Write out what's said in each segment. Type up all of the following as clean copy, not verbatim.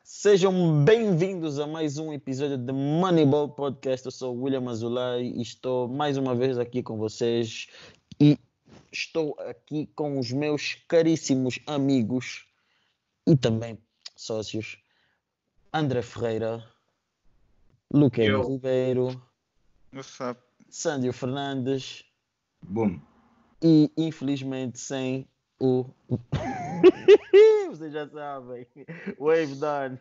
Sejam bem-vindos a mais um episódio de Moneyball Podcast. Eu sou o William Azulay e estou mais uma vez aqui com vocês e estou aqui com os meus caríssimos amigos e também sócios André Ferreira, Luquene Yo. Ribeiro, What's up? Sândio Fernandes Boom. e infelizmente sem o... Vocês já sabem, Wave Done.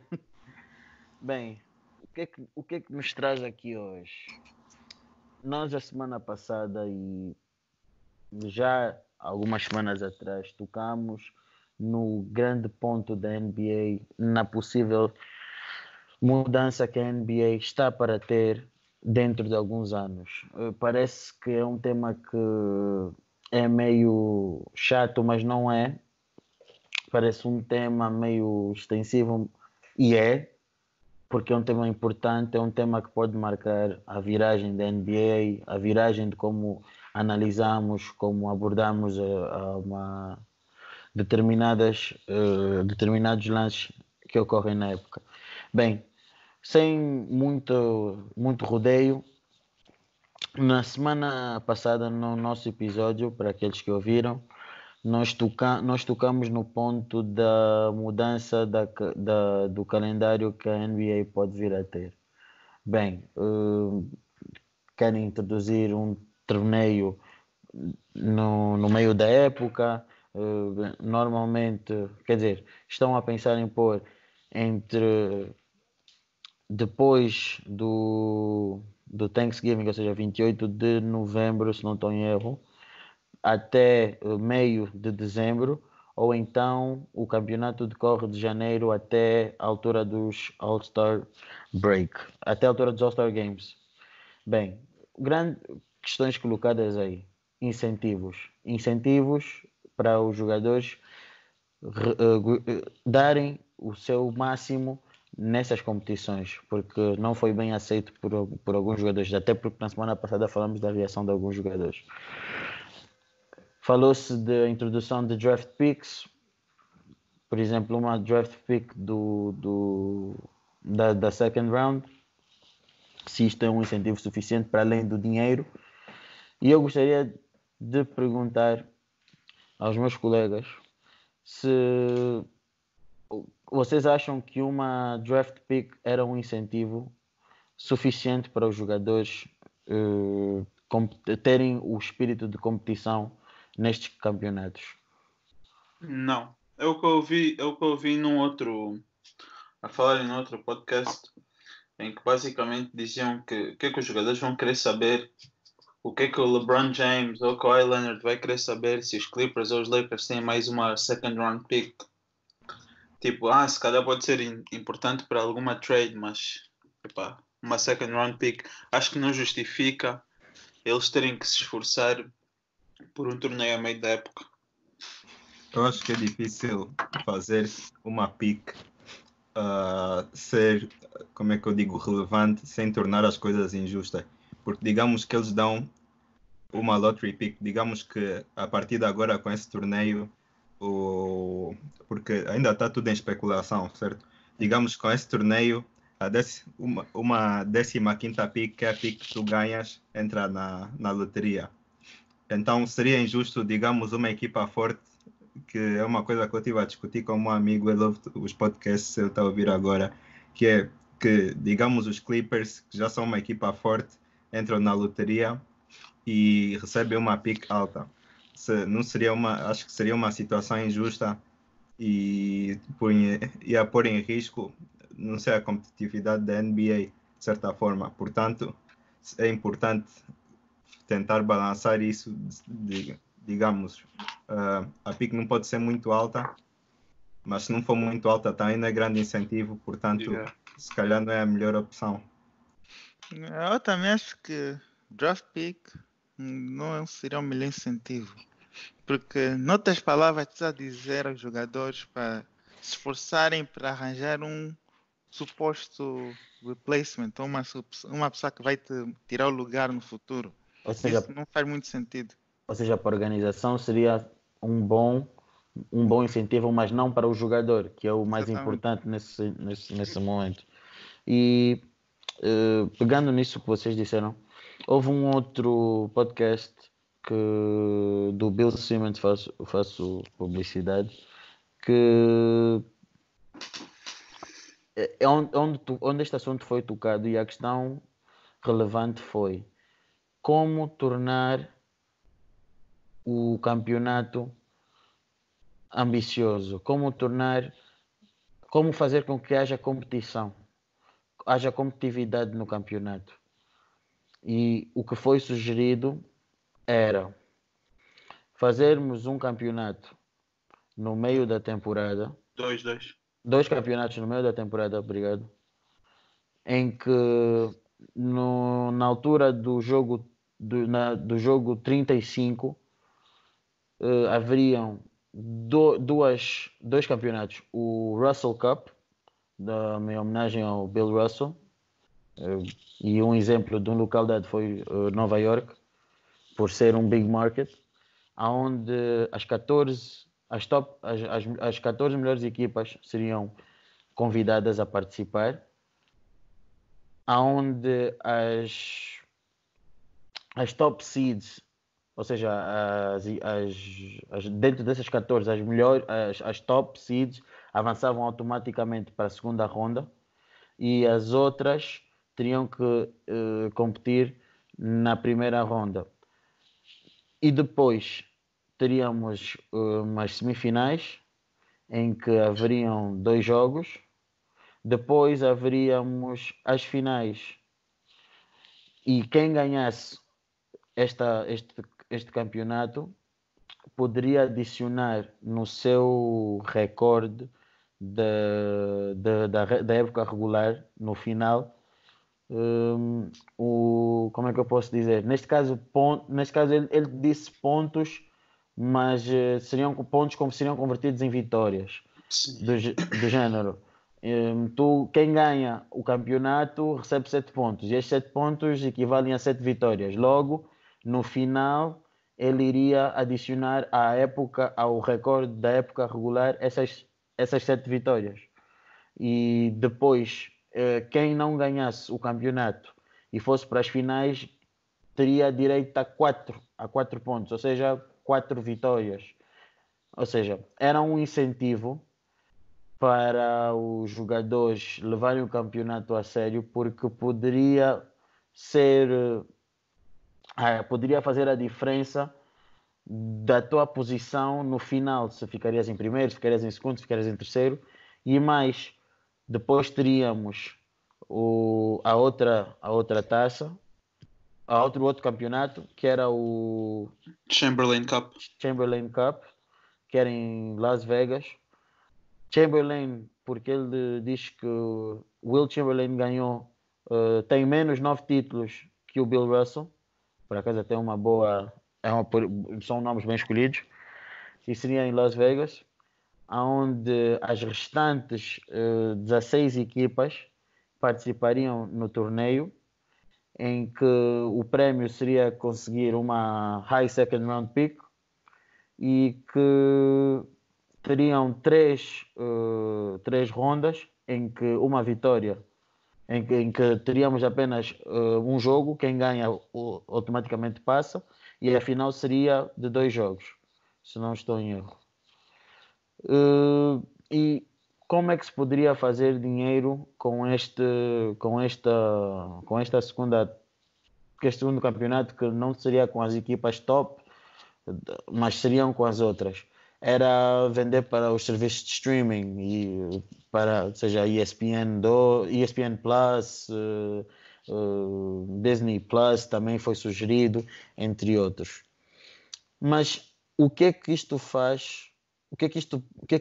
Bem, o que é que nos traz aqui hoje? Nós, a semana passada e já algumas semanas atrás, tocamos no grande ponto da NBA, na possível mudança que a NBA está para ter dentro de alguns anos. Parece que é um tema que é meio chato, mas não é. Parece um tema meio extensivo e porque é um tema importante, é um tema que pode marcar a viragem da NBA, a viragem de como analisamos, como abordamos uma determinados lances que ocorrem na época. Bem, sem muito rodeio, na semana passada, no nosso episódio, para aqueles que ouviram, nós tocamos no ponto da mudança do calendário que a NBA pode vir a ter. Bem, querem introduzir um torneio no meio da época. Normalmente, quer dizer, estão a pensar em pôr entre depois do Thanksgiving, ou seja, 28 de novembro, se não estou em erro, até meio de dezembro, ou então o campeonato decorre de janeiro até a altura dos All-Star Break, até a altura dos All-Star Games. Bem, grandes questões colocadas aí. Incentivos para os jogadores darem o seu máximo nessas competições, porque não foi bem aceito por alguns jogadores, até porque na semana passada falamos da reação de alguns jogadores. Falou-se da introdução de draft picks, por exemplo, uma draft pick da second round, se isto é um incentivo suficiente para além do dinheiro. E eu gostaria de perguntar aos meus colegas se vocês acham que uma draft pick era um incentivo suficiente para os jogadores terem o espírito de competição nestes campeonatos. Não. É o que eu ouvi a falar em outro podcast, em que basicamente diziam que o que é que os jogadores vão querer saber, o que é que o LeBron James ou o Kawhi Leonard vai querer saber se os Clippers ou os Lakers têm mais uma second round pick. Tipo, se calhar pode ser importante para alguma trade, mas epá, uma second round pick acho que não justifica eles terem que se esforçar por um torneio a meio da época. Eu acho que é difícil fazer uma pick ser, como é que eu digo, relevante sem tornar as coisas injustas. Porque digamos que eles dão uma lottery pick, digamos que a partir de agora com esse torneio, porque ainda está tudo em especulação, certo? Digamos que com esse torneio, uma 15ª pick, que é a pick que tu ganhas, entra na loteria. Então seria injusto, digamos, uma equipa forte, que é uma coisa que eu estive a discutir com um amigo, ele ouve os podcasts, eu estou a ouvir agora, que é que, digamos, os Clippers, que já são uma equipa forte, entram na loteria e recebem uma pick alta. Acho que seria uma situação injusta e ia pôr em risco, não sei, a competitividade da NBA, de certa forma. Portanto, é importante tentar balançar isso, digamos, a pick não pode ser muito alta, mas se não for muito alta também não é grande incentivo, portanto, se calhar não é a melhor opção. Eu também acho que draft pick não seria o melhor incentivo, porque, noutras palavras, estás a dizer aos jogadores para se esforçarem para arranjar um suposto replacement, ou uma pessoa que vai te tirar o lugar no futuro. Ou seja, isso não faz muito sentido. Ou seja, para a organização seria um bom um bom incentivo, mas não para o jogador, que é o mais Exatamente. importante nesse momento. E pegando nisso que vocês disseram, houve um outro podcast do Bill Simmons, faço publicidade, que é onde este assunto foi tocado, e a questão relevante foi como tornar o campeonato ambicioso, como fazer com que haja competição, haja competitividade no campeonato. E o que foi sugerido era fazermos um campeonato no meio da temporada, 2-2. 2 campeonatos no meio da temporada, obrigado, em que na altura do jogo do jogo 35 haveriam dois campeonatos, o Russell Cup, da minha homenagem ao Bill Russell, e um exemplo de um local dado foi Nova York, por ser um big market, onde as 14 melhores equipas seriam convidadas a participar, onde as top seeds, ou seja, dentro dessas 14, as top seeds avançavam automaticamente para a segunda ronda, e as outras teriam que competir na primeira ronda. E depois teríamos umas semifinais em que haveriam 2 jogos. Depois haveríamos as finais. E quem ganhasse este campeonato poderia adicionar no seu recorde da época regular, no final, como é que eu posso dizer? Neste caso ele disse pontos, mas seriam pontos como seriam convertidos em vitórias, Sim. do género. Quem ganha o campeonato recebe 7 pontos, e estes 7 pontos equivalem a 7 vitórias. Logo, no final, ele iria adicionar ao recorde da época regular essas 7 vitórias. E depois, quem não ganhasse o campeonato e fosse para as finais teria direito a 4 pontos, ou seja, 4 vitórias. Ou seja, era um incentivo para os jogadores levarem o campeonato a sério, porque poderia fazer a diferença da tua posição no final, se ficarias em primeiro, se ficarias em segundo, se ficarias em terceiro. E mais, depois teríamos a outra taça, outro campeonato, que era o Chamberlain Cup. Chamberlain Cup, que era em Las Vegas. Chamberlain, porque ele diz que o Will Chamberlain tem menos 9 títulos que o Bill Russell. Por acaso até uma boa, são nomes bem escolhidos. E seria em Las Vegas, onde as restantes 16 equipas participariam no torneio, em que o prémio seria conseguir uma high second round pick, e que teriam três rondas, em que uma vitória, em que teríamos apenas um jogo, quem ganha automaticamente passa, e a final seria de 2 jogos, se não estou em erro. E como é que se poderia fazer dinheiro com este segundo campeonato, que não seria com as equipas top, mas seriam com as outras? Era vender para os serviços de streaming, e para, seja ESPN Plus, Disney Plus também foi sugerido, entre outros. Mas o que é que isto faz? O que é que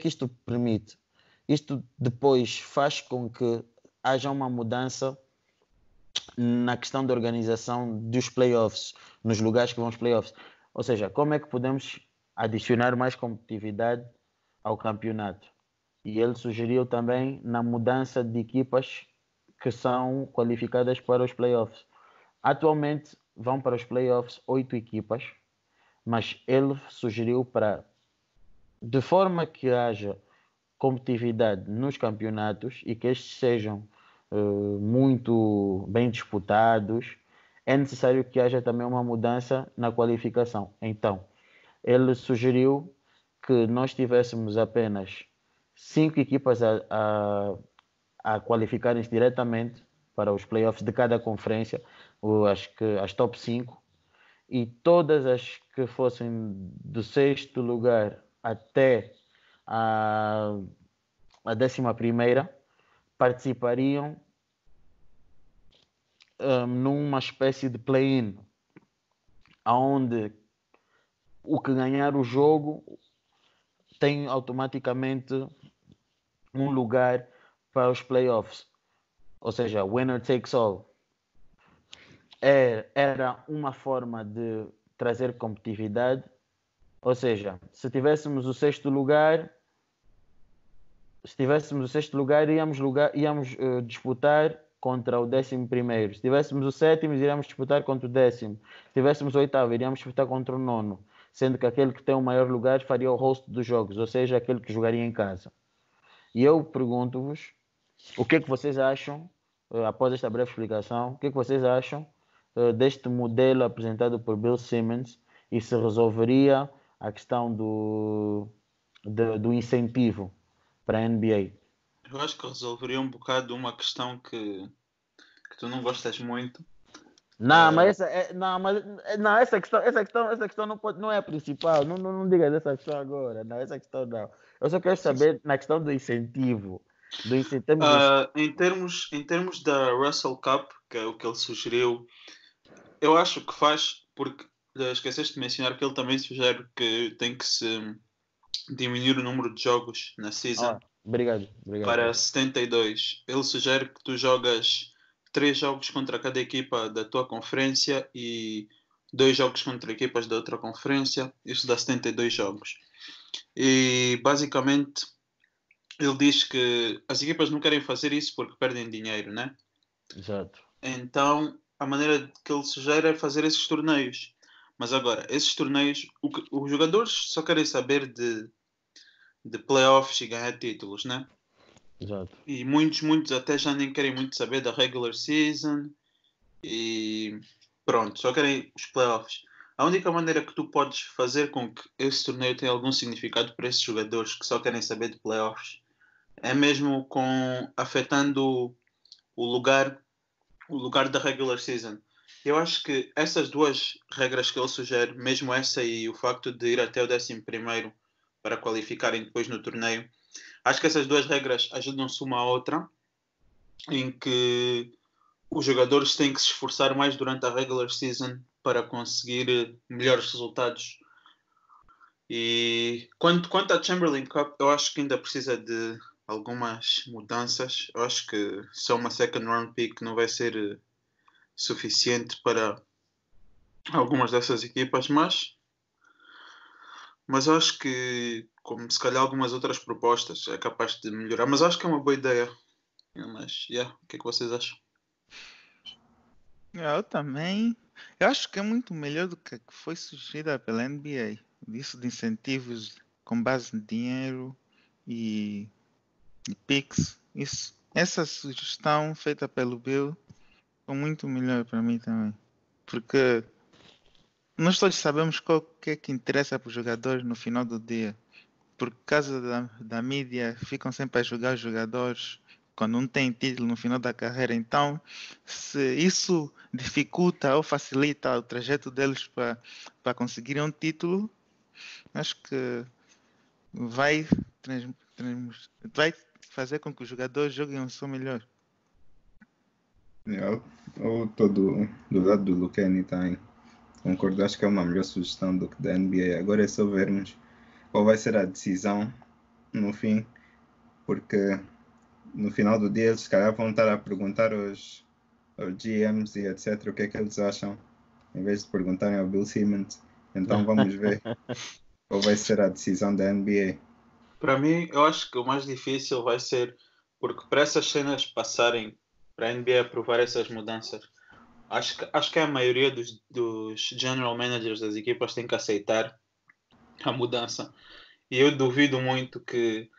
isto permite? Isto depois faz com que haja uma mudança na questão da organização dos playoffs, nos lugares que vão aos playoffs. Ou seja, como é que podemos adicionar mais competitividade ao campeonato? E ele sugeriu também na mudança de equipas que são qualificadas para os playoffs. Atualmente vão para os playoffs 8 equipas, mas ele sugeriu para de forma que haja competitividade nos campeonatos e que estes sejam muito bem disputados, é necessário que haja também uma mudança na qualificação. Então, ele sugeriu que nós tivéssemos apenas 5 equipas a qualificarem-se diretamente para os playoffs de cada conferência, acho que as top 5, e todas as que fossem do 6º lugar até a 11ª participariam numa espécie de play-in, onde o que ganhar o jogo tem automaticamente um lugar para os playoffs, ou seja, winner takes all. Era uma forma de trazer competitividade, ou seja, se tivéssemos o 6º lugar, íamos disputar contra o 11º. Se tivéssemos o 7º, iríamos disputar contra o 10º. Se tivéssemos o 8º, iríamos disputar contra o 9º, sendo que aquele que tem o maior lugar faria o host dos jogos, ou seja, aquele que jogaria em casa. E eu pergunto-vos, o que é que vocês acham, após esta breve explicação, o que é que vocês acham deste modelo apresentado por Bill Simmons, e se resolveria a questão do incentivo para a NBA? Eu acho que resolveria um bocado uma questão que tu não gostas muito. Não, mas essa questão não é a principal. Não digas essa questão agora. Não, essa questão não. Eu só quero saber na questão do incentivo. Em termos da Russell Cup, que é o que ele sugeriu, eu acho que faz, porque esqueceste de mencionar que ele também sugere que tem que se diminuir o número de jogos na season Obrigado. para 72. Ele sugere que tu jogas 3 jogos contra cada equipa da tua conferência e 2 jogos contra equipas da outra conferência. Isso dá 72 jogos. E basicamente ele diz que as equipas não querem fazer isso porque perdem dinheiro, né? Exato. Então a maneira que ele sugere é fazer esses torneios. Mas agora, esses torneios, os jogadores só querem saber de playoffs e ganhar títulos, né? Exato. E muitos até já nem querem muito saber da regular season e pronto, só querem os playoffs. A única maneira que tu podes fazer com que esse torneio tenha algum significado para esses jogadores que só querem saber de playoffs é mesmo afetando o lugar da regular season. Eu acho que essas duas regras que ele sugere, mesmo essa e o facto de ir até o 11º para qualificarem depois no torneio, acho que essas duas regras ajudam-se uma à outra, em que os jogadores têm que se esforçar mais durante a regular season para conseguir melhores resultados. E quanto à Chamberlain Cup, eu acho que ainda precisa de algumas mudanças. Eu acho que só uma second round pick não vai ser suficiente para algumas dessas equipas, mas eu acho que, como se calhar algumas outras propostas, é capaz de melhorar. Mas acho que é uma boa ideia. Mas, o que é que vocês acham? Eu também. Eu acho que é muito melhor do que foi sugerida pela NBA. Isso de incentivos com base em dinheiro e picks. Essa sugestão feita pelo Bill foi muito melhor para mim também. Porque nós todos sabemos o que é que interessa para os jogadores no final do dia. Por causa da mídia, ficam sempre a julgar os jogadores quando não têm título no final da carreira. Então, se isso dificulta ou facilita o trajeto deles para conseguirem um título, acho que vai fazer com que os jogadores joguem o seu melhor. Eu estou do lado do Lucani também. Concordo, acho que é uma melhor sugestão do que da NBA. Agora é só vermos qual vai ser a decisão no fim, porque no final do dia eles se calhar vão estar a perguntar aos GMs e etc o que é que eles acham, em vez de perguntarem ao Bill Simmons. Então vamos ver qual vai ser a decisão da NBA. Para mim, eu acho que o mais difícil vai ser, porque para essas cenas passarem, para a NBA aprovar essas mudanças, acho que a maioria dos general managers das equipas tem que aceitar a mudança. E eu duvido muito que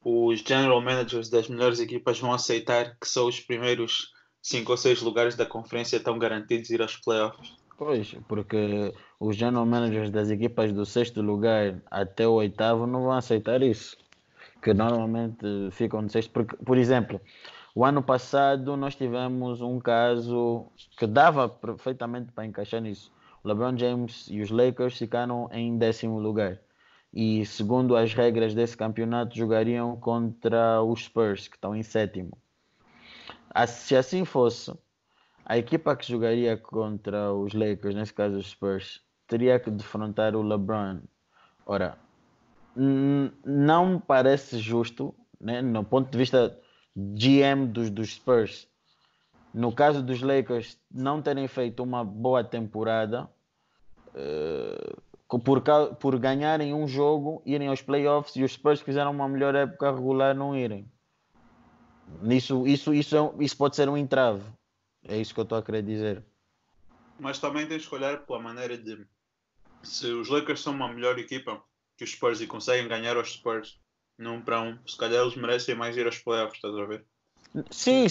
os general managers das melhores equipas vão aceitar que só os primeiros 5 ou 6 lugares da conferência estão garantidos ir aos playoffs. Pois, porque os general managers das equipas do sexto lugar até o oitavo não vão aceitar isso. Que normalmente ficam no sexto. Porque, por exemplo, o ano passado nós tivemos um caso que dava perfeitamente para encaixar nisso. O LeBron James e os Lakers ficaram em 10º lugar. E segundo as regras desse campeonato, jogariam contra os Spurs, que estão em 7º. Se assim fosse, a equipa que jogaria contra os Lakers, nesse caso os Spurs, teria que defrontar o LeBron. Ora, não me parece justo, né, no ponto de vista GM dos Spurs, no caso dos Lakers não terem feito uma boa temporada, por ganharem um jogo, irem aos playoffs, e os Spurs que fizeram uma melhor época regular não irem. Isso pode ser um entrave. É isso que eu estou a querer dizer. Mas também tens que olhar pela maneira de... Se os Lakers são uma melhor equipa que os Spurs e conseguem ganhar aos Spurs num para um, se calhar eles merecem mais ir aos playoffs, estás a ver? Sim.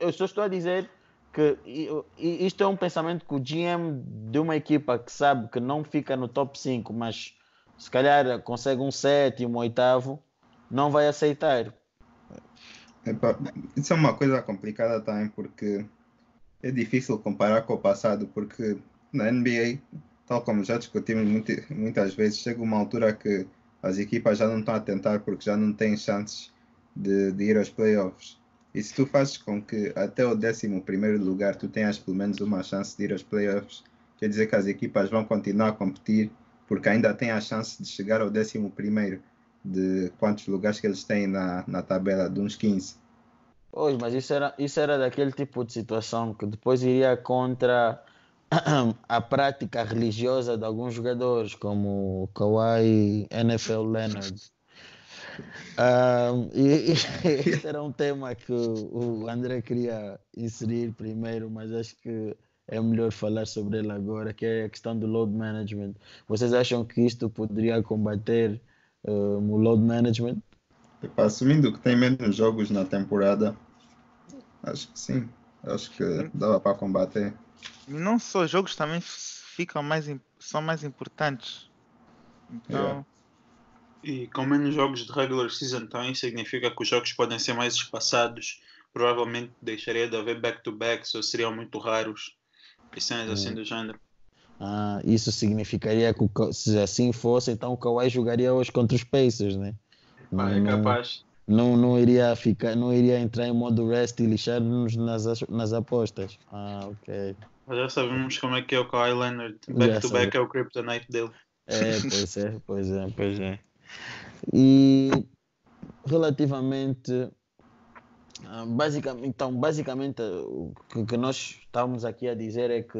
Eu só estou a dizer que isto é um pensamento que o GM de uma equipa que sabe que não fica no top 5, mas se calhar consegue um 7º, 8º, não vai aceitar. Epá, isso é uma coisa complicada também, porque é difícil comparar com o passado, porque na NBA, tal como já discutimos muitas vezes, chega uma altura que as equipas já não estão a tentar porque já não têm chances de ir aos playoffs. E se tu fazes com que até o 11º lugar tu tenhas pelo menos uma chance de ir aos playoffs, quer dizer que as equipas vão continuar a competir porque ainda têm a chance de chegar ao 11º de quantos lugares que eles têm na tabela, de uns 15. Pois, mas isso era daquele tipo de situação que depois iria contra a prática religiosa de alguns jogadores, como o Kawhi NFL Leonard. Este era um tema que o André queria inserir primeiro, mas acho que é melhor falar sobre ele agora, que é a questão do load management. Vocês acham que isto poderia combater o load management? Epá, assumindo que tem menos jogos na temporada, acho que sim. Acho que dava para combater. E não só jogos também são mais importantes. Então, E com menos jogos de regular season também significa que os jogos podem ser mais espaçados. Provavelmente deixaria de haver back-to-backs ou seriam muito raros. E cenas assim do género. Isso significaria que se assim fosse, então o Kawhi jogaria hoje contra os Pacers, né? Pá, é capaz. Não iria entrar em modo rest e lixar-nos nas apostas. Ok. Mas já sabemos como é que é o Kawhi Leonard. Back-to-back é o kryptonite dele. Pois é. E relativamente, basicamente o que nós estamos aqui a dizer é que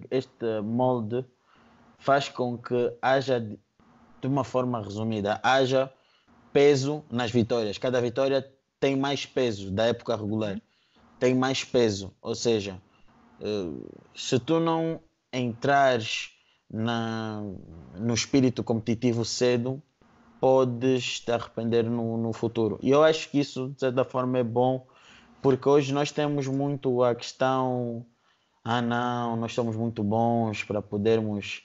este molde faz com que haja, de uma forma resumida, haja peso nas vitórias. Cada vitória tem mais peso da época regular. Tem mais peso. Ou seja, se tu não entrares no espírito competitivo cedo, podes te arrepender no futuro. E eu acho que isso, de certa forma, é bom, porque hoje nós temos muito a questão: não, nós somos muito bons para podermos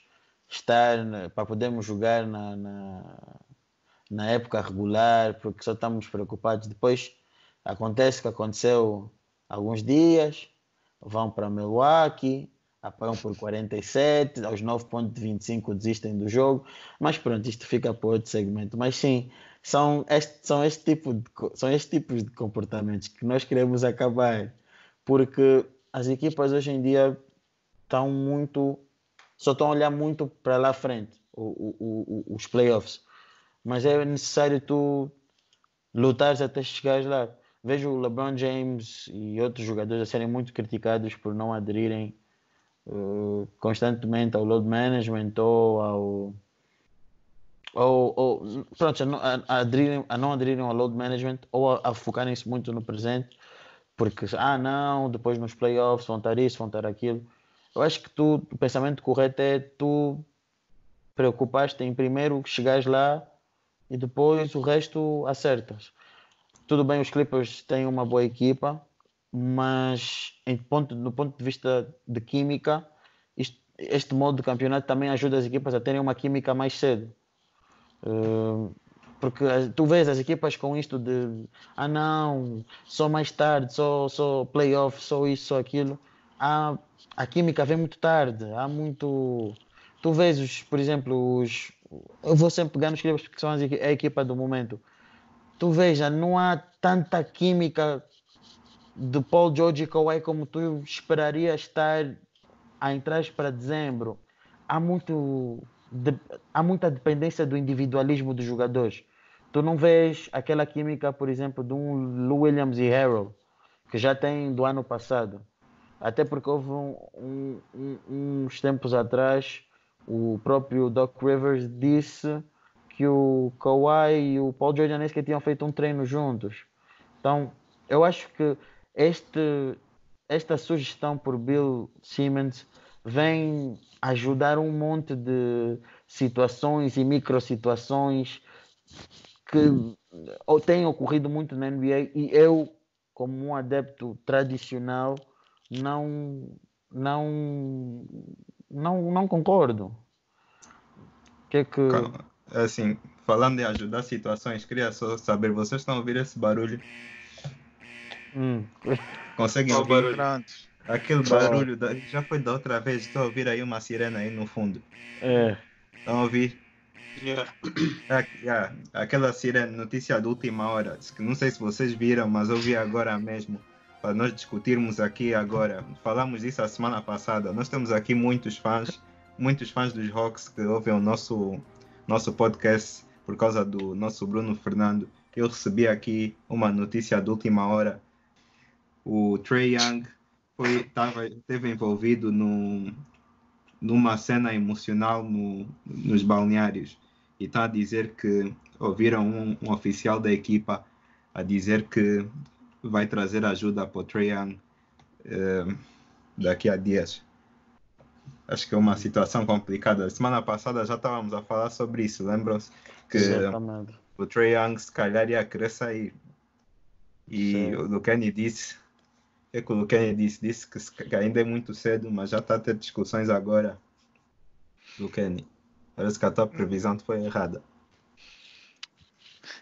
para podermos jogar na época regular, porque só estamos preocupados. Depois acontece o que aconteceu há alguns dias, vão para Milwaukee, apanham por 47, aos 9,25 desistem do jogo, mas pronto, isto fica para outro segmento. Mas sim, são este tipos de comportamentos que nós queremos acabar, porque as equipas hoje em dia só estão a olhar muito para lá à frente, os playoffs, mas é necessário tu lutares até chegares lá. Vejo o LeBron James e outros jogadores a serem muito criticados por não aderirem constantemente ao load management pronto, a não aderirem ao load management ou a focarem-se muito no presente, porque não, depois nos playoffs vão estar isso, vão estar aquilo. Eu acho que o pensamento correto é tu preocupaste em primeiro chegares lá e depois o resto acertas. Tudo bem, os Clippers têm uma boa equipa, mas no ponto de vista de química, este modo de campeonato também ajuda as equipas a terem uma química mais cedo. Porque tu vês as equipas com isto de não, só mais tarde, só playoff, só isso, só aquilo. A química vem muito tarde. Há muito. Tu vês, por exemplo, eu vou sempre pegar nos Clippers porque são a equipa do momento. Tu veja, não há tanta química de Paul George e Kawhi como tu esperarias estar a entrar para dezembro. Há muita dependência do individualismo dos jogadores. Tu não vês aquela química, por exemplo, de um Lou Williams e Harrell, que já tem do ano passado. Até porque houve uns tempos atrás, o próprio Doc Rivers disse que o Kawhi e o Paul George nem sequer tinham feito um treino juntos. Então, eu acho que esta sugestão por Bill Simmons vem ajudar um monte de situações e micro-situações que têm ocorrido muito na NBA e eu, como um adepto tradicional, não concordo. Que é que... Assim, falando de ajudar situações, queria só saber, vocês estão a ouvir esse barulho? Conseguem Qual ouvir? barulho? Aquele barulho, já foi da outra vez, estou a ouvir aí uma sirena aí no fundo. Estão a ouvir? Aquela sirene, notícia de última hora, que não sei se vocês viram, mas eu vi agora mesmo, para nós discutirmos aqui agora. Falamos disso a semana passada. Nós temos aqui muitos fãs dos Hawks que ouvem o nosso podcast por causa do nosso Bruno Fernando. Eu recebi aqui uma notícia de última hora. O Trae Young esteve envolvido numa cena emocional nos balneários. E está a dizer que ouviram um oficial da equipa a dizer que vai trazer ajuda para o Trae Young daqui a dias. Acho que é uma situação complicada. Semana passada já estávamos a falar sobre isso. Lembram-se que o Trae Young se calhar ia querer sair. E o Luqueni disse que ainda é muito cedo, mas já está a ter discussões agora. Luqueni, parece que a tua previsão foi errada.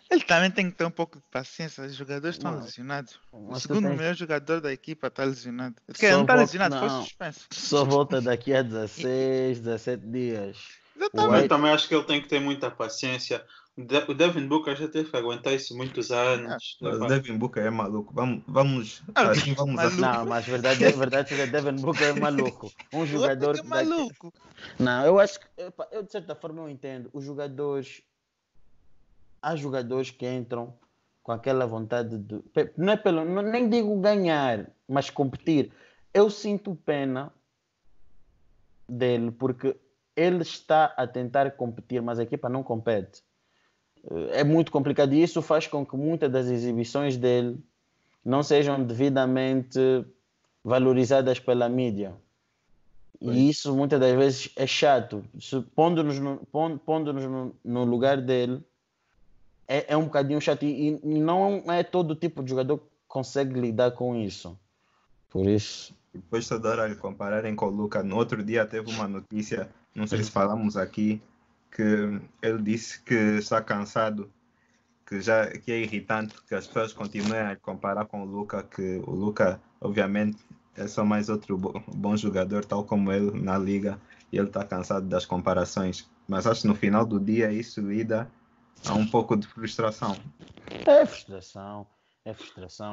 Ele também tem que ter um pouco de paciência. Os jogadores estão lesionados. O segundo melhor jogador da equipa está lesionado. Ele não está lesionado, foi suspenso. Só volta daqui a 16, 17 dias. Eu também acho que ele tem que ter muita paciência. O Devin Booker já teve que aguentar isso muitos anos. O Devin Booker é maluco. Vamos Não, mas verdade, o Devin Booker é maluco. Um jogador que é maluco. Não, eu acho que eu de certa forma eu entendo. Há jogadores que entram com aquela vontade de nem digo ganhar, mas competir. Eu sinto pena dele porque ele está a tentar competir, mas a equipa não compete. É muito complicado e isso faz com que muitas das exibições dele não sejam devidamente valorizadas pela mídia. E isso muitas das vezes é chato. Pondo-nos no lugar dele, é um bocadinho chato e não é todo tipo de jogador que consegue lidar com isso. Por isso... Depois toda hora lhe compararem com o Luka. No outro dia teve uma notícia, não sei se falamos aqui, que ele disse que está cansado, que é irritante que as pessoas continuem a comparar com o Luka, que o Luka, obviamente, é só mais outro bom jogador, tal como ele na liga, e ele está cansado das comparações. Mas acho que no final do dia isso lida a um pouco de frustração. É frustração.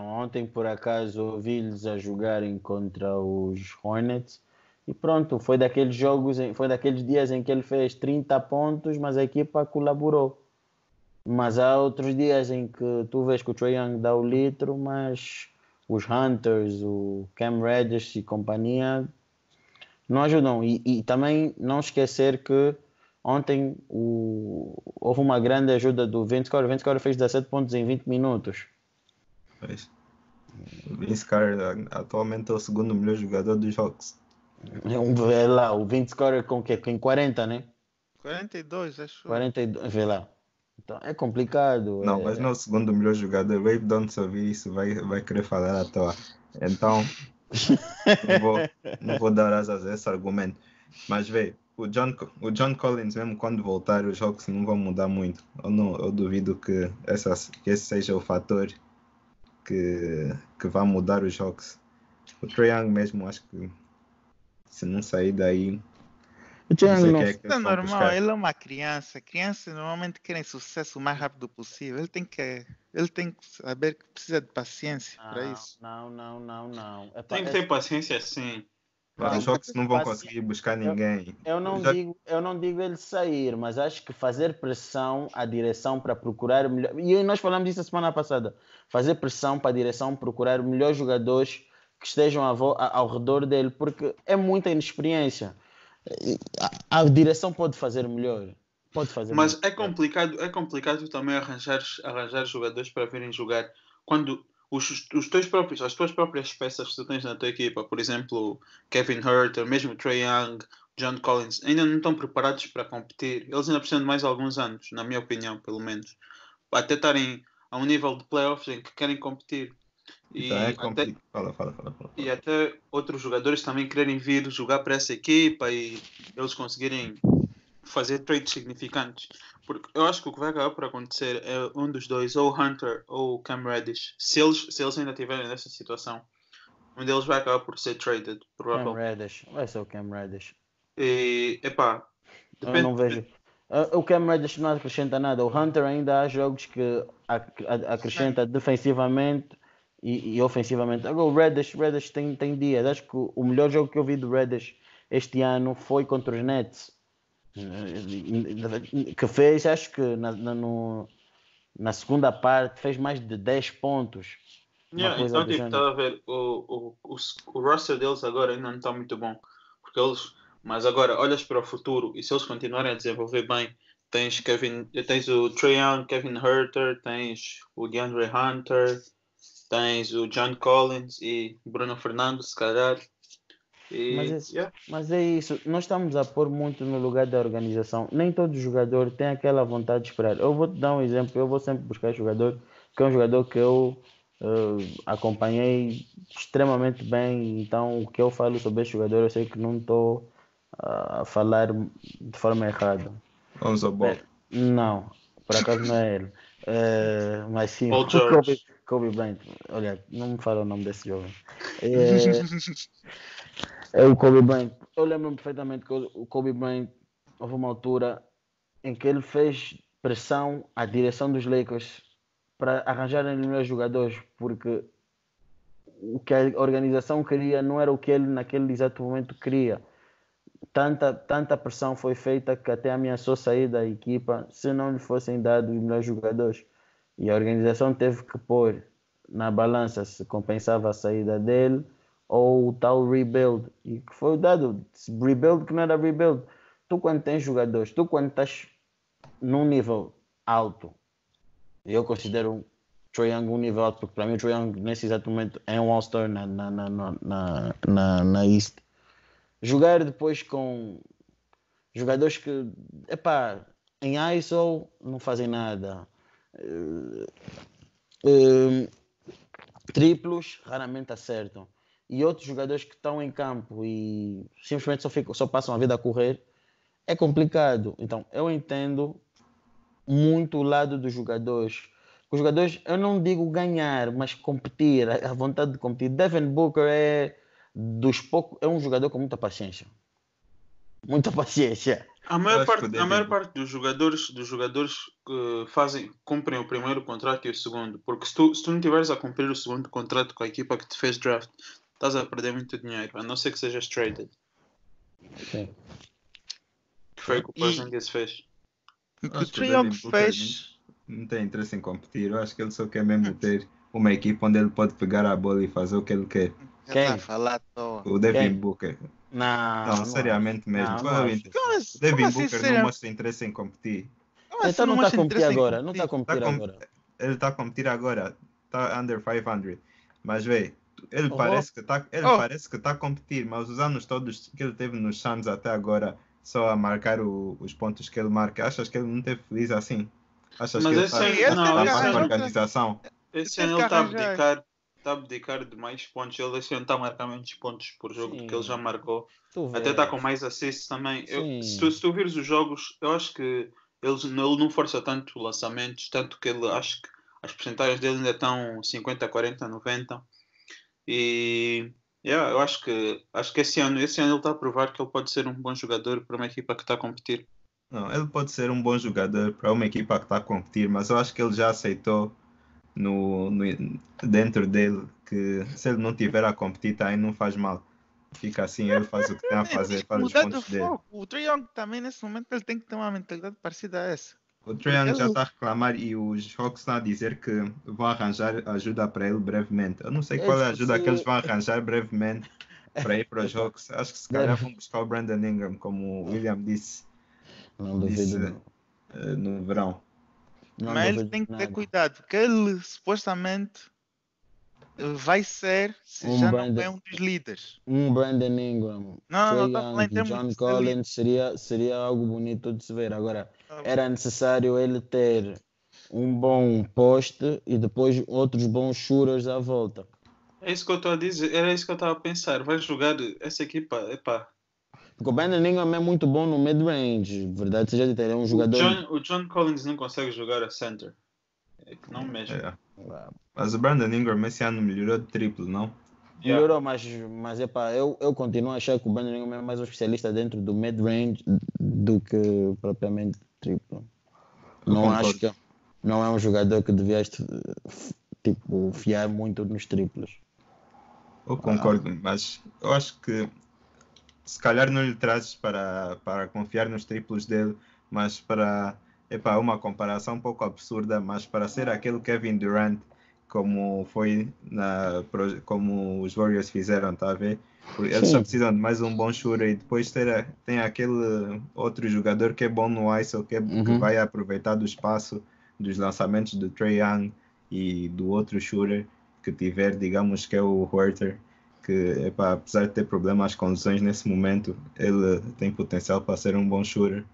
Ontem, por acaso, ouvi-los a jogarem contra os Hornets e pronto, foi daqueles dias em que ele fez 30 pontos, mas a equipa colaborou. Mas há outros dias em que tu vês que o Trae Young dá o litro, mas os Hunters, o Cam Reddish e companhia não ajudam. E também não esquecer que ontem houve uma grande ajuda do Vince Carter. O Vince Carter fez 17 pontos em 20 minutos. O Vince Carter atualmente é o segundo melhor jogador dos Hawks. Vê lá, o Vince Carter com 40, né? 42, acho. 42, vê lá. Então, é complicado. Não, mas não é o segundo melhor jogador. O Wave Don't se ouvir isso vai querer falar à toa. Então, não vou dar asas a esse argumento. Mas vê, o John Collins, mesmo quando voltar, os jogos não vão mudar muito. Eu duvido que esse seja o fator que vai mudar os jogos. O Trae Young mesmo, acho que se não sair daí, O Trae não sei Young o que não. é que Isso é eles vão normal, buscar. ele é uma criança. Crianças normalmente querem sucesso o mais rápido possível. Ele tem que saber que precisa de paciência para isso. Não. Epá, Tem que ter paciência, sim. Mas os calma. jogos não vão Paci- conseguir buscar Eu, ninguém. eu eu não digo ele sair, mas acho que fazer pressão à direção para procurar melhor. E nós falamos disso a semana passada. Fazer pressão para a direção procurar melhores jogadores que estejam ao redor dele, porque é muita inexperiência. A direção pode fazer melhor. Pode fazer Mas muito melhor. é complicado também arranjar jogadores para virem jogar quando as tuas próprias peças que tu tens na tua equipa, por exemplo, Kevin Huerter, mesmo Trae Young, John Collins, ainda não estão preparados para competir. Eles ainda precisam de mais alguns anos, na minha opinião, pelo menos, até estarem a um nível de playoffs em que querem competir. Então é E até, complicado. Fala. e até outros jogadores também quererem vir jogar para essa equipa e eles conseguirem fazer trades significantes. Porque eu acho que o que vai acabar por acontecer é um dos dois, ou o Hunter ou o Cam Reddish. Se eles ainda estiverem nessa situação, um deles vai acabar por ser traded, Cam provavelmente. Reddish. Vai ser o Cam Reddish. E, epá, Eu não depende. vejo. O Cam Reddish não acrescenta nada. O Hunter ainda há jogos que acrescenta defensivamente e ofensivamente. Agora o Reddish tem dias. Acho que o melhor jogo que eu vi do Reddish este ano foi contra os Nets. Que fez, acho que na segunda parte, fez mais de 10 pontos. Uma coisa Então, do tipo, género. estava a ver, o roster deles agora ainda não está muito bom. Porque mas agora, olhas para o futuro e se eles continuarem a desenvolver bem, tens o Trae Young, Kevin Huerter, tens o DeAndre Hunter, tens o John Collins e Bruno Fernandes, se calhar. E, yeah. Mas é isso, nós estamos a pôr muito no lugar da organização. Nem todo jogador tem aquela vontade de esperar. Eu vou te dar um exemplo, eu vou sempre buscar jogador, que é um jogador que eu acompanhei extremamente bem. Então, o que eu falo sobre esse jogador, eu sei que não estou a falar de forma errada. Lonzo Ball. Não, por acaso não é ele. Mas sim, Paul o George. Kobe Bryant. Olha, não me fala o nome desse jovem. É o Kobe Bryant. Eu lembro-me perfeitamente que o Kobe Bryant houve uma altura em que ele fez pressão à direção dos Lakers para arranjarem melhores jogadores, porque o que a organização queria não era o que ele naquele exato momento queria. Tanta pressão foi feita que até ameaçou sair da equipa se não lhe fossem dados os melhores jogadores. E a organização teve que pôr na balança se compensava a saída dele ou o tal rebuild. E que foi dado. Rebuild que não era rebuild. Tu quando tens jogadores, tu quando estás num nível alto, eu considero o Trae Young um nível alto, porque para mim o Trae Young nesse exato momento é um All-Star na East. Jogar depois com jogadores que, epá, em ISO não fazem nada. Triplos raramente acertam. E outros jogadores que estão em campo e simplesmente só passam a vida a correr, é complicado. Então, eu entendo muito o lado dos jogadores. Os jogadores, eu não digo ganhar, mas competir, a vontade de competir. Devin Booker é é um jogador com muita paciência. Muita paciência. A Eu maior acho que o parte, a maior David parte dos jogadores que cumprem o primeiro contrato e o segundo, porque se tu não estiveres a cumprir o segundo contrato com a equipa que te fez draft, estás a perder muito dinheiro, a não ser que sejas traded, Sim. que foi o que o E Porzingis fez. o que o acho que o Trae Young Devin Booker fez. não tem interesse em competir. Eu acho que ele só quer mesmo ter uma equipa onde ele pode pegar a bola e fazer o que ele quer. Já está a Quem? falar à toa. O Devin Quem? Booker. Não, Não, seriamente mesmo. Não, Qual não é o acho interesse? isso. O Como Devin assim, Booker não sério? mostra interesse em competir. Como assim Então não não está a mostra competir interesse em agora. Não está a competir? competir agora. Ele está a competir agora. Está under 500. Mas vê, ele Oh, parece que está Oh, parece que tá a competir, mas os anos todos que ele teve nos Suns até agora, só a marcar os pontos que ele marca, achas que ele não esteve feliz assim? Achas Mas que ele esse está ano, Esse não, ano esse a arranja- ano, organização? esse Tem ano que ele arranjar. está a abdicar de mais pontos. Ele esse ano está a marcar menos pontos por jogo do que ele já Sim, marcou. tu Até está vês. com mais assists também. Sim. Se tu vires os jogos, eu acho que ele não força tanto lançamentos, tanto que ele acho que as percentagens dele ainda estão 50, 40, 90. E eu acho que esse ano ele está a provar que ele pode ser um bom jogador para uma equipa que está a competir. Não, ele pode ser um bom jogador para uma equipa que está a competir, mas eu acho que ele já aceitou dentro dele que se ele não estiver a competir, tá, aí não faz mal. Fica assim, ele faz o que tem a Tens fazer, que faz os mudar de pontos dele. foco. O Trae Young também, nesse momento, ele tem que ter uma mentalidade parecida a essa. O Trae Young Porque já ele- está a reclamar e os Hawks estão a dizer que vão arranjar ajuda para ele brevemente. Eu não sei qual é a ajuda que eles vão arranjar brevemente para ir para os Epá, Hawks. Acho que se calhar deve- vão buscar o Brandon Ingram, como o William disse Não duvido, não. no verão. Não Mas ele duvido tem que ter nada. cuidado, porque ele supostamente vai ser, se Um já não Brandon- é um dos líderes. Brandon Ingram, Não, Trae estou a falar em Young, termos John de ser Collins seria algo bonito de se ver. Agora, líder. era necessário ele ter um bom poste e depois outros bons shooters à volta. É isso que eu estou a dizer, era isso que eu estava a pensar. Vai jogar essa equipa, epá. Porque o Brandon Ingram é muito bom no mid-range. Verdade seja dita, ele é um jogador. O John Collins não consegue jogar a center. É que não mesmo. É. Mas o Brandon Ingram esse ano melhorou de triplo, não? Melhorou, mas epá, eu continuo a achar que o Brandon Ingram é mais um especialista dentro do mid-range do que propriamente triplo. Eu Não concordo. acho que não é um jogador que devias tipo, fiar muito nos triplos. Eu concordo, mas eu acho que se calhar não lhe trazes para confiar nos triplos dele, mas para uma comparação um pouco absurda, mas para ser aquele Kevin Durant como foi como os Warriors fizeram, tá a ver? Porque eles só Sim. precisam de mais um bom shooter e depois tem aquele outro jogador que é bom no ISO, que vai aproveitar do espaço dos lançamentos do Trae Young e do outro shooter que tiver, digamos que é o Huerter, que apesar de ter problemas com lesões nesse momento, ele tem potencial para ser um bom shooter.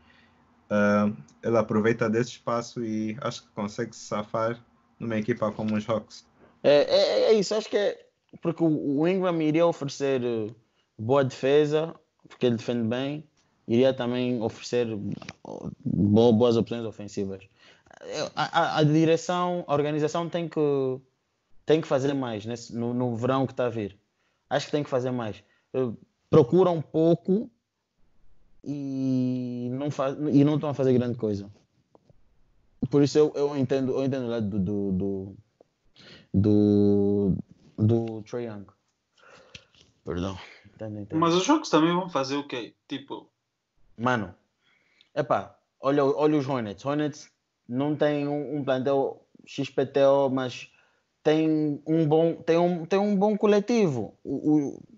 Ele aproveita desse espaço e acho que consegue se safar numa equipa como os Hawks. É isso, acho que é porque o Ingram iria oferecer boa defesa, porque ele defende bem, iria também oferecer boas opções ofensivas. A direção, a organização tem que fazer mais no verão que está a vir. Acho que tem que fazer mais. Procura um pouco e não estão a fazer grande coisa. Por isso eu entendo o lado do Trae Young. Perdão. Entendo. Mas os jogos também vão fazer o quê? Tipo, Mano, olha os Hornets. Hornets não tem um plantel XPTO, mas tem um bom coletivo.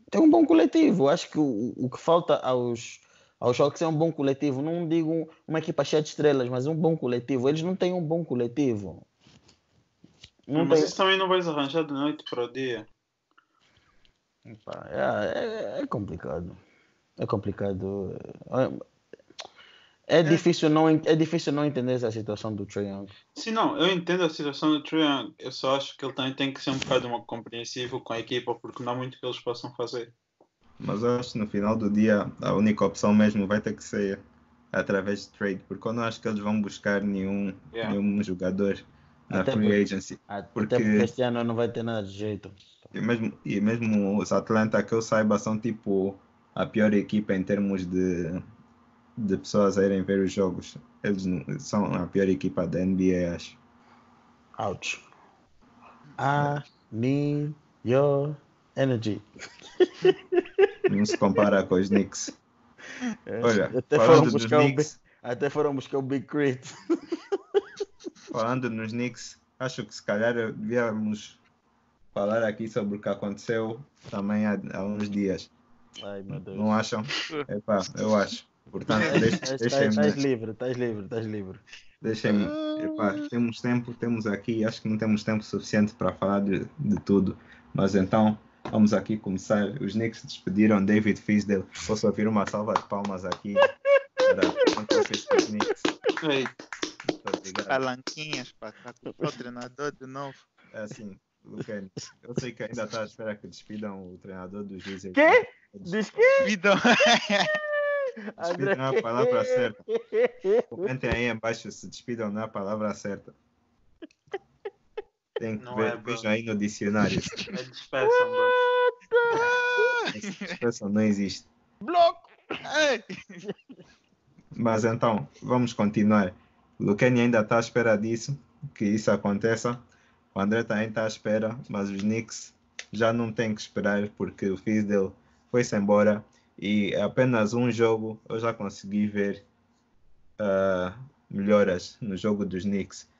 Tem um bom coletivo. Acho que o que falta aos Hawks é um bom coletivo. Não digo uma equipa cheia de estrelas, mas um bom coletivo. Eles não têm um bom coletivo. Não mas tem. isso também não vais arranjar de noite para o dia. É complicado. É complicado. É difícil não entender essa situação do Trae Young. Sim, não, eu entendo a situação do Trae Young. Eu só acho que ele também tem que ser um bocado compreensivo com a equipa, porque não há muito que eles possam fazer. Mas eu acho que no final do dia a única opção mesmo vai ter que ser através de trade, porque eu não acho que eles vão buscar nenhum jogador na free agency. Até porque este ano não vai ter nada de jeito. E mesmo os Atlanta, que eu saiba, são tipo a pior equipa em termos de pessoas a irem ver os jogos. Eles são a pior equipa da NBA, acho. Ouch. I need your energy. Não se compara com os Knicks. Olha, Até foram buscar o Big Crit. Falando nos Knicks, acho que se calhar devíamos falar aqui sobre o que aconteceu também há uns dias. Ai, meu Deus. Não acham? Eu acho. Portanto, Estás livre. Deixem-me. Temos aqui, acho que não temos tempo suficiente para falar de tudo, mas então vamos aqui começar. Os Knicks despediram David Fizdale. Posso ouvir uma salva de palmas aqui para os Knicks. Ei, Obrigado. Palanquinhas para o treinador de novo. É assim, Lucani, eu sei que ainda está à espera que despidam o treinador dos Wizards. Quê? Diz que? Vidão. André. Despidam é a palavra certa. Comentem aí embaixo se despidam não é a palavra certa. Tem que Não ver, é, bro. vejam aí no dicionário. É dispersam, bro. Essa expressão não existe. Bloco! Ei! Mas então, vamos continuar. O Lucani ainda está à espera disso, que isso aconteça. O André também está à espera, mas os Knicks já não têm que esperar porque o Fizdale foi-se embora e apenas um jogo eu já consegui ver melhoras no jogo dos Knicks.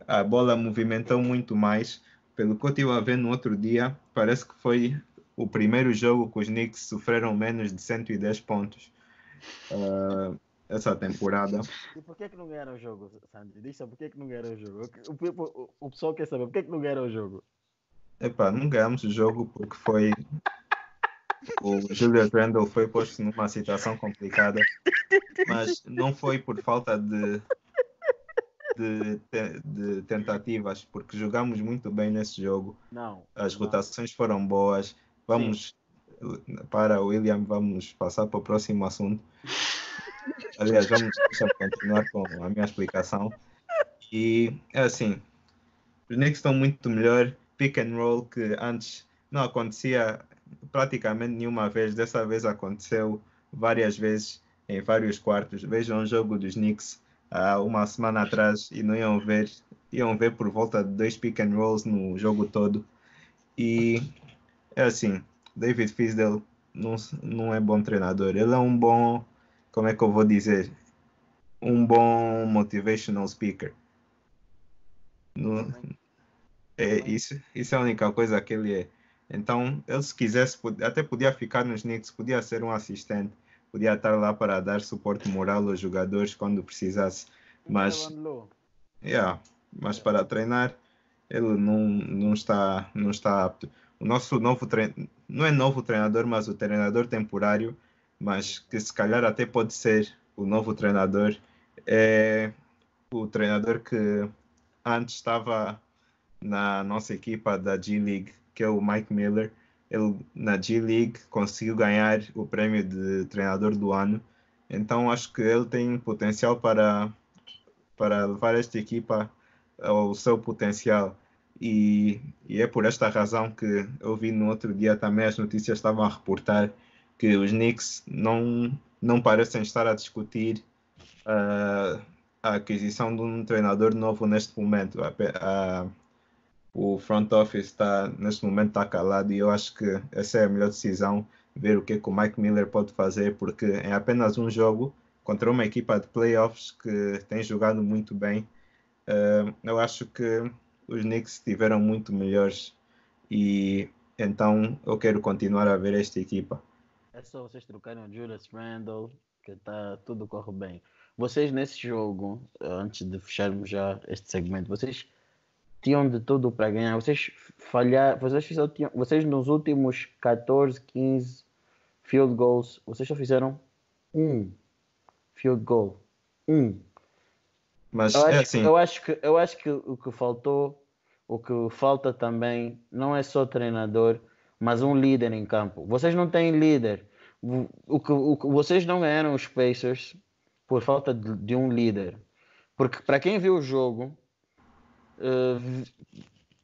A bola movimentou muito mais. Pelo que eu estive a ver no outro dia, parece que foi o primeiro jogo que os Knicks sofreram menos de 110 pontos essa temporada. E por que não ganharam o jogo, Sandy? Diz por que não ganharam o jogo? O pessoal quer saber por que não ganharam o jogo. Epá, não ganhamos o jogo porque foi o Julius Randle foi posto numa situação complicada, mas não foi por falta de tentativas, porque jogamos muito bem nesse jogo. Não. As rotações foram boas. Vamos para o William, vamos passar para o próximo assunto. Aliás, deixa eu continuar com a minha explicação. E é assim, os Knicks estão muito melhor. Pick and roll que antes não acontecia praticamente nenhuma vez. Dessa vez aconteceu várias vezes em vários quartos. Vejam o jogo dos Knicks há uma semana atrás e não iam ver por volta de 2 pick and rolls no jogo todo. E é assim, David Fizdale não é bom treinador. Ele é um bom, como é que eu vou dizer? Um bom motivational speaker. Isso é a única coisa que ele é. Então, ele se quisesse, até podia ficar nos Knicks, podia ser um assistente, podia estar lá para dar suporte moral aos jogadores quando precisasse. Mas para treinar, ele não está apto. O nosso novo treinador, não é novo treinador, mas o treinador temporário, mas que se calhar até pode ser o novo treinador, é o treinador que antes estava na nossa equipa da G-League, que é o Mike Miller. Ele, na G-League, conseguiu ganhar o prêmio de treinador do ano. Então, acho que ele tem potencial para levar esta equipa ao seu potencial. E é por esta razão que eu vi no outro dia também as notícias estavam a reportar que os Knicks não parecem estar a discutir a aquisição de um treinador novo neste momento. O front office neste momento está calado e eu acho que essa é a melhor decisão, ver o que o Mike Miller pode fazer, porque em apenas um jogo contra uma equipa de playoffs que tem jogado muito bem, eu acho que os Knicks estiveram muito melhores e então eu quero continuar a ver esta equipa. É só vocês trocarem o Julius Randle que tudo corre bem. Vocês nesse jogo, antes de fecharmos já este segmento, vocês tinham de tudo para ganhar. Vocês falharam, vocês nos últimos 14, 15 field goals, vocês só fizeram um field goal. Mas eu acho que o que falta também não é só treinador, mas um líder em campo. Vocês não têm líder. Vocês não ganharam os Pacers por falta de um líder. Porque para quem viu o jogo,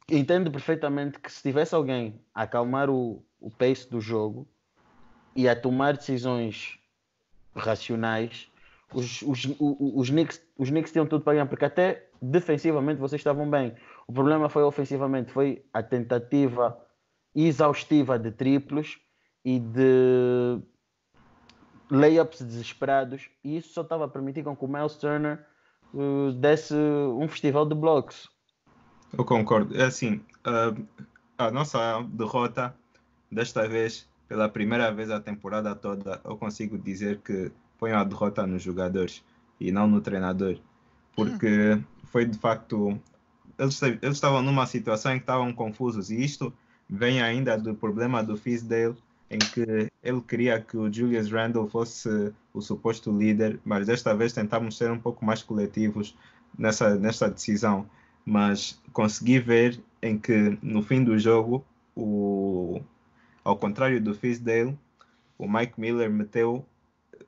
entendo perfeitamente que se tivesse alguém a acalmar o pace do jogo e a tomar decisões racionais, os Knicks tinham tudo para ganhar, porque até defensivamente vocês estavam bem. O problema foi ofensivamente, foi a tentativa exaustiva de triplos e de layups desesperados, e isso só estava a permitir com que o Miles Turner desse um festival de blocos. Eu concordo. É assim, a nossa derrota desta vez, pela primeira vez a temporada toda, eu consigo dizer que foi uma derrota nos jogadores e não no treinador, porque foi de facto, eles estavam numa situação em que estavam confusos, e isto vem ainda do problema do Fizdale, em que ele queria que o Julius Randle fosse o suposto líder, mas desta vez tentamos ser um pouco mais coletivos. nesta decisão, mas consegui ver em que no fim do jogo, ao contrário do Fizdale, o Mike Miller meteu,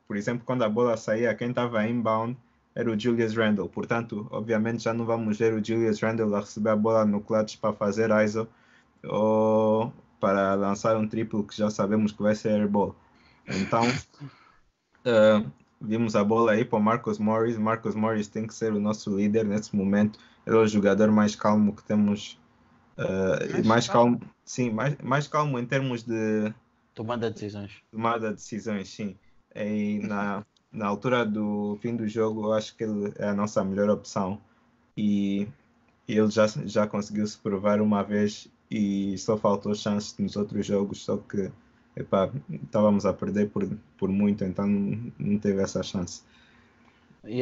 por exemplo, quando a bola saía, quem estava inbound era o Julius Randle. Portanto, obviamente já não vamos ver o Julius Randle a receber a bola no clutch para fazer ISO ou para lançar um triplo que já sabemos que vai ser airball. Então, vimos a bola aí para o Marcus Morris. Marcus Morris tem que ser o nosso líder nesse momento. Ele é o jogador mais calmo que temos. Mais calmo, sim, mais calmo em termos de Tomada de decisões, sim. E na altura do fim do jogo, eu acho que ele é a nossa melhor opção. E ele já conseguiu se provar uma vez e só faltou chance nos outros jogos, só que estávamos a perder por muito, então não teve essa chance.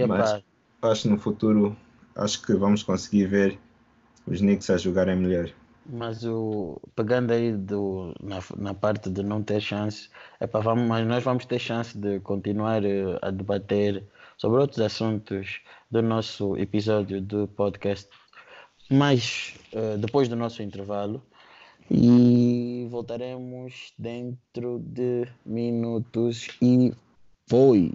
Mas acho que no futuro, acho que vamos conseguir ver os Knicks a jogarem melhor. Mas pegando aí na parte de não ter chance, mas nós vamos ter chance de continuar a debater sobre outros assuntos do nosso episódio do podcast, mas depois do nosso intervalo, e voltaremos dentro de minutos e foi!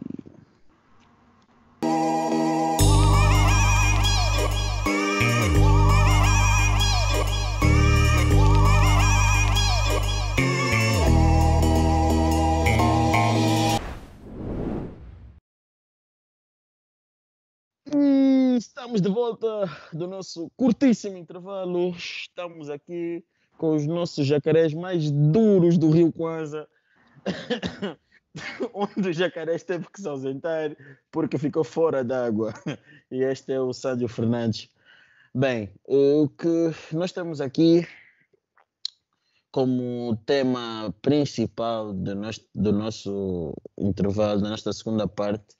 Estamos de volta do nosso curtíssimo intervalo. Estamos aqui com os nossos jacarés mais duros do Rio Kwanza, onde o jacaré teve que se ausentar porque ficou fora d'água. E este é o Sádio Fernandes. Bem, o que nós temos aqui como tema principal do nosso intervalo, da nossa segunda parte,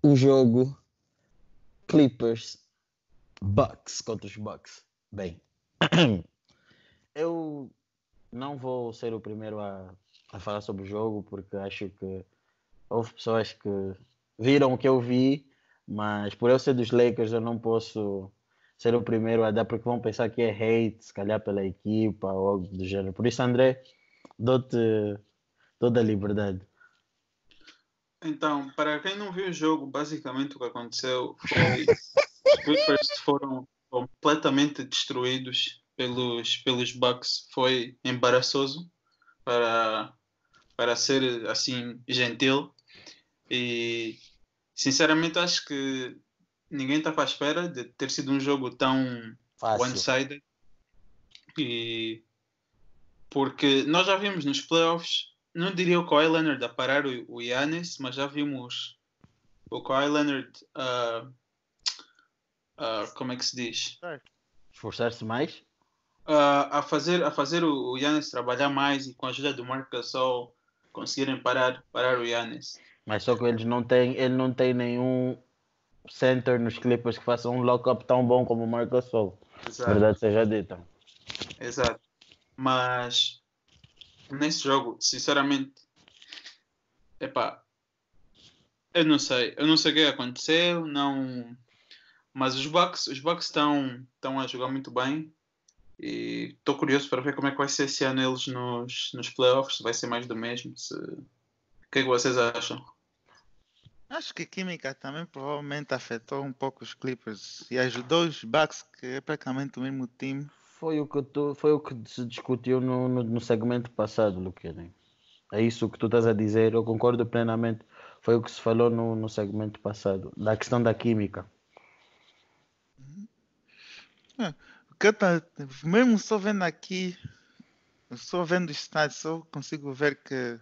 o jogo Clippers Bucks contra os Bucks. Bem, eu não vou ser o primeiro a falar sobre o jogo, porque acho que houve pessoas que viram o que eu vi, mas por eu ser dos Lakers eu não posso ser o primeiro a dar, porque vão pensar que é hate, se calhar pela equipa ou algo do gênero. Por isso, André, dou-te toda a liberdade. Então, para quem não viu o jogo, basicamente o que aconteceu foi os Clippers foram completamente destruídos pelos Bucks. Foi embaraçoso, para ser assim gentil, e sinceramente acho que ninguém estava à espera de ter sido um jogo tão one-sided, e porque nós já vimos nos playoffs, não diria o Kawhi Leonard a parar o Giannis, mas já vimos o Kawhi Leonard como é que se diz? Esforçar-se mais? A fazer o Giannis trabalhar mais, e com a ajuda do Marc Gasol conseguirem parar o Giannis. Mas só que ele não tem nenhum center nos Clippers que faça um lock-up tão bom como o Marc Gasol. Verdade seja dita. Exato. Mas nesse jogo, sinceramente, eu não sei o que aconteceu, não. Mas os Bucks estão a jogar muito bem, e estou curioso para ver como é que vai ser esse ano eles nos playoffs, se vai ser mais do mesmo. O que é que vocês acham? Acho que a química também provavelmente afetou um pouco os Clippers e ajudou os Bucks, que é praticamente o mesmo time. Foi o que se discutiu no segmento passado, Luquinha. É isso que tu estás a dizer, eu concordo plenamente. Foi o que se falou no segmento passado, da questão da química. Mesmo só vendo aqui, só vendo os estádios, só consigo ver que...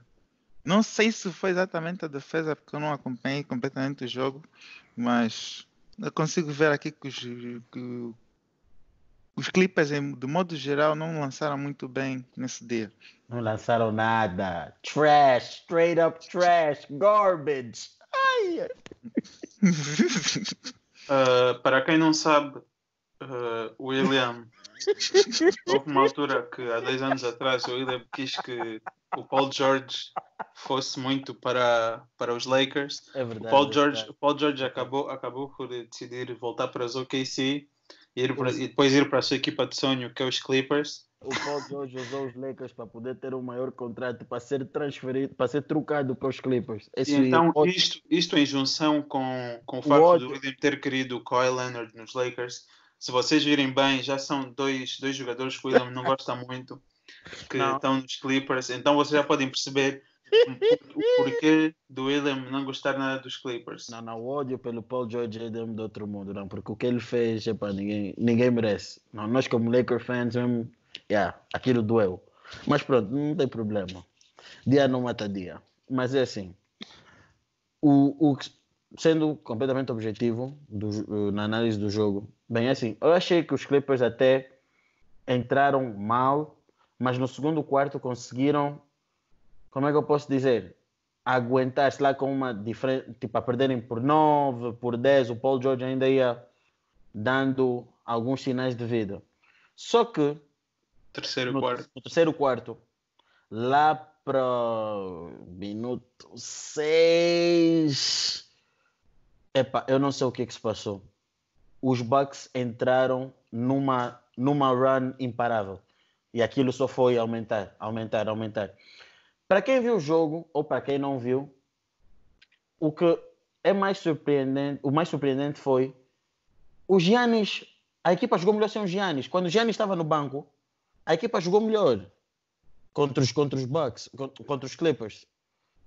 Não sei se foi exatamente a defesa, porque eu não acompanhei completamente o jogo, mas eu consigo ver aqui que os Clippers, de modo geral, não lançaram muito bem nesse dia. Não lançaram nada. Trash, straight up trash, garbage. Ai. Para quem não sabe, William, houve uma altura que há 10 anos atrás o William quis que o Paul George fosse muito para os Lakers. É O verdade. Paul George acabou por decidir voltar para os OKC e depois ir para a sua equipa de sonho, que é os Clippers. O Paul George usou os Lakers para poder ter um maior contrato, para ser transferido, para ser trocado para os Clippers. E então, isto em junção com o facto do William ter querido o Kawhi Leonard nos Lakers, se vocês virem bem, já são dois jogadores que o William não gosta muito, que estão nos Clippers, então vocês já podem perceber o porquê do William não gostar nada dos Clippers. Não, o ódio pelo Paul George é de outro mundo, não, porque o que ele fez, ninguém merece. Não, nós como Lakers fans, mesmo, aquilo doeu. Mas pronto, não tem problema. Dia não mata dia. Mas é assim, sendo completamente objetivo na análise do jogo, bem, assim, eu achei que os Clippers até entraram mal, mas no segundo quarto conseguiram, como é que eu posso dizer, aguentar-se lá com uma diferença, tipo, a perderem por 9, por 10, o Paul George ainda ia dando alguns sinais de vida. Só que no terceiro quarto, lá para minuto 6, eu não sei o que se passou. Os Bucks entraram numa run imparável. E aquilo só foi aumentar. Para quem viu o jogo, ou para quem não viu, o que é mais surpreendente foi o Giannis. A equipa jogou melhor sem o Giannis. Quando o Giannis estava no banco, a equipa jogou melhor contra os Bucks, contra os Clippers.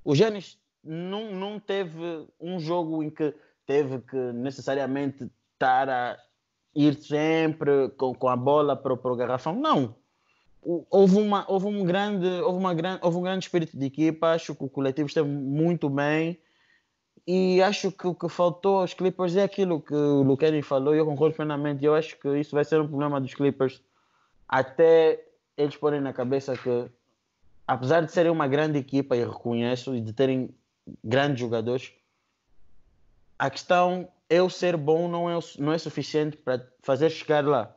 O Giannis não teve um jogo em que teve que necessariamente estar a ir sempre com a bola para o garrafão. Não. Houve um grande espírito de equipa. Acho que o coletivo esteve muito bem e acho que o que faltou aos Clippers é aquilo que o Luqueni falou e eu concordo plenamente. Eu acho que isso vai ser um problema dos Clippers até eles porem na cabeça que, apesar de serem uma grande equipa, e reconheço, e de terem grandes jogadores, a questão eu ser bom não é suficiente para fazer chegar lá,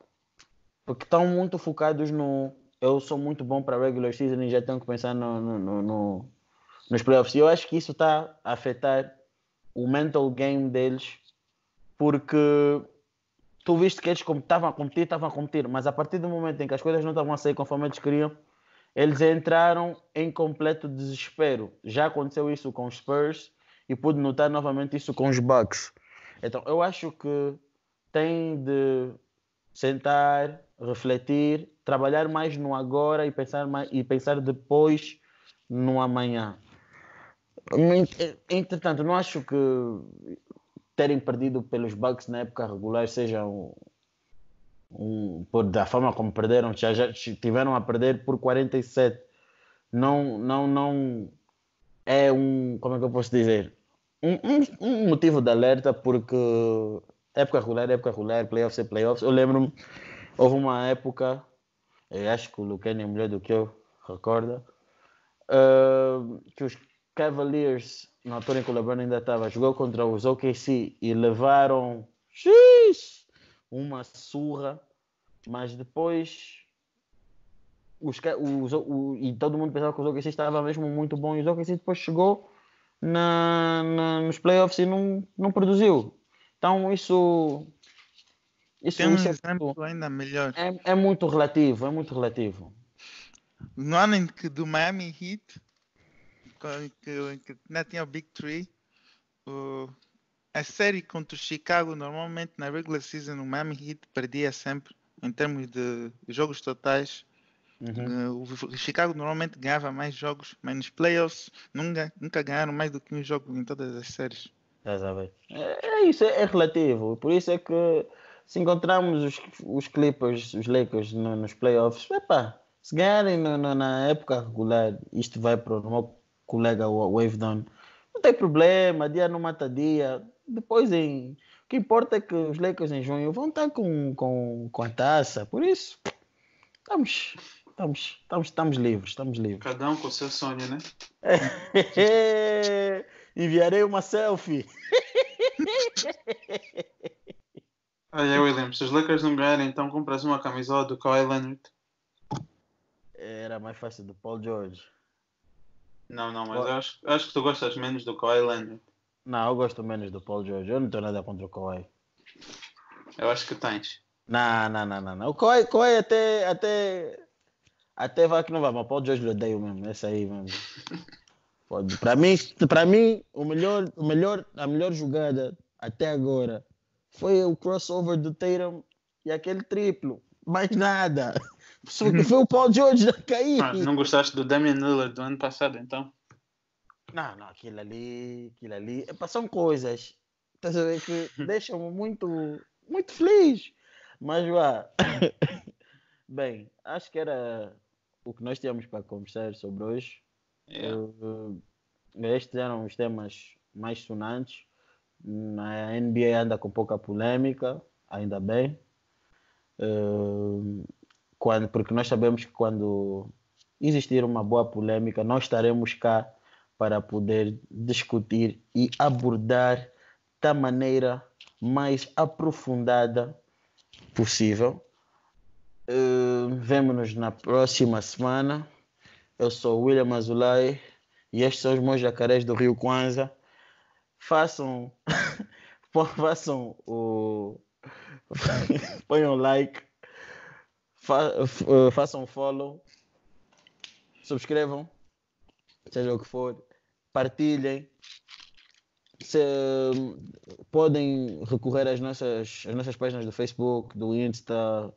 porque estão muito focados no eu sou muito bom para regular season e já tenho que pensar nos playoffs. E eu acho que isso está a afetar o mental game deles, porque tu viste que eles estavam a competir, mas a partir do momento em que as coisas não estavam a sair conforme eles queriam, eles entraram em completo desespero. Já aconteceu isso com os Spurs e pude notar novamente isso com os Bucks. Então eu acho que tem de sentar, refletir, trabalhar mais no agora e pensar depois no amanhã. Entretanto, não acho que terem perdido pelos Bucks na época regular seja da forma como perderam, já tiveram a perder por 47. Não é como é que eu posso dizer? Um motivo de alerta, porque época regular, playoffs é playoffs. Eu lembro-me, houve uma época, eu acho que o Luqueni é melhor do que eu, recorda, que os Cavaliers, na altura em que o LeBron ainda estava, jogou contra os OKC e levaram uma surra, mas depois e todo mundo pensava que os OKC estava mesmo muito bom e os OKC depois chegou nos playoffs e não produziu. Então isso tem um exemplo ainda melhor. É muito relativo. No ano em que do Miami Heat, que ainda tinha o Big Three, a série contra o Chicago, normalmente na regular season o Miami Heat perdia sempre em termos de jogos totais. O Chicago normalmente ganhava mais jogos, mas nos playoffs nunca ganharam mais do que um jogo em todas as séries. Isso é relativo. Por isso é que se encontrarmos os Clippers, os Lakers nos playoffs, se ganharem na época regular, isto vai para o meu colega Wave Down, não tem problema, dia não mata dia. Depois o que importa é que os Lakers em junho vão estar com a taça. Por isso estamos livres. Cada um com o seu sonho, né? Enviarei uma selfie. Olha, William, se os Lakers não ganharem, então compras uma camisola do Kawhi Leonard. Era mais fácil do Paul George. Não, mas acho que tu gostas menos do Kawhi Leonard. Não, eu gosto menos do Paul George. Eu não tenho nada contra o Kawhi. Eu acho que tens. Não. O Kawhi até vai que não vai, mas o Paul George eu odeio mesmo. Esse aí mesmo. Pode. Para mim a melhor jogada até agora foi o crossover do Tatum e aquele triplo. Mais nada. Foi o Paul George a cair. Não gostaste do Damian Lillard do ano passado, então? Não, aquilo ali. São coisas. Estás a ver que deixam-me muito feliz. Mas vá. Bem, acho que era o que nós tínhamos para conversar sobre hoje. Yeah. Estes eram os temas mais sonantes. A NBA anda com pouca polêmica, ainda bem. Porque nós sabemos que quando existir uma boa polêmica, nós estaremos cá para poder discutir e abordar da maneira mais aprofundada possível. Vemo-nos na próxima semana. Eu sou o William Azulay e estes são os meus jacarés do Rio Kwanza. Façam o ponham like, façam follow, subscrevam, seja o que for, partilhem. Podem recorrer às nossas páginas do Facebook, do Insta.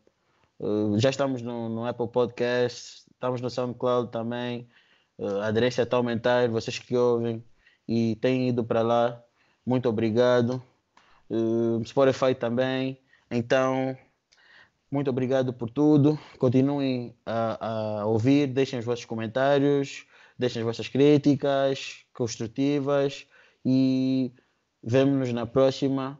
Já estamos no Apple Podcast, estamos no SoundCloud também. A aderência está a aumentar, vocês que ouvem e têm ido para lá, muito obrigado. Spotify também. Então, muito obrigado por tudo. Continuem a ouvir, deixem os vossos comentários, deixem as vossas críticas construtivas e vemo-nos na próxima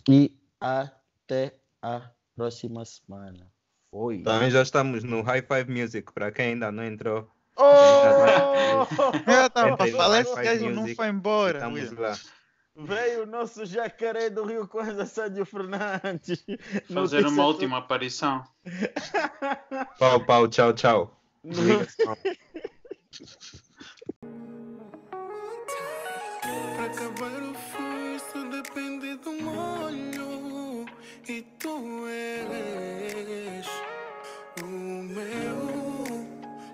e até a próxima semana. Foi. Também já estamos no High Five Music, para quem ainda não entrou. Eu tava Entrei no falando, High esse Five gajo não Music foi e embora. estamos William. lá. Veio o nosso jacaré do Rio Kwanza, Sérgio Fernandes. Fazer uma última aparição. Pau, tchau. Ligação. Para acabar o força depende do molho e tu és o meu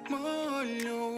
molho.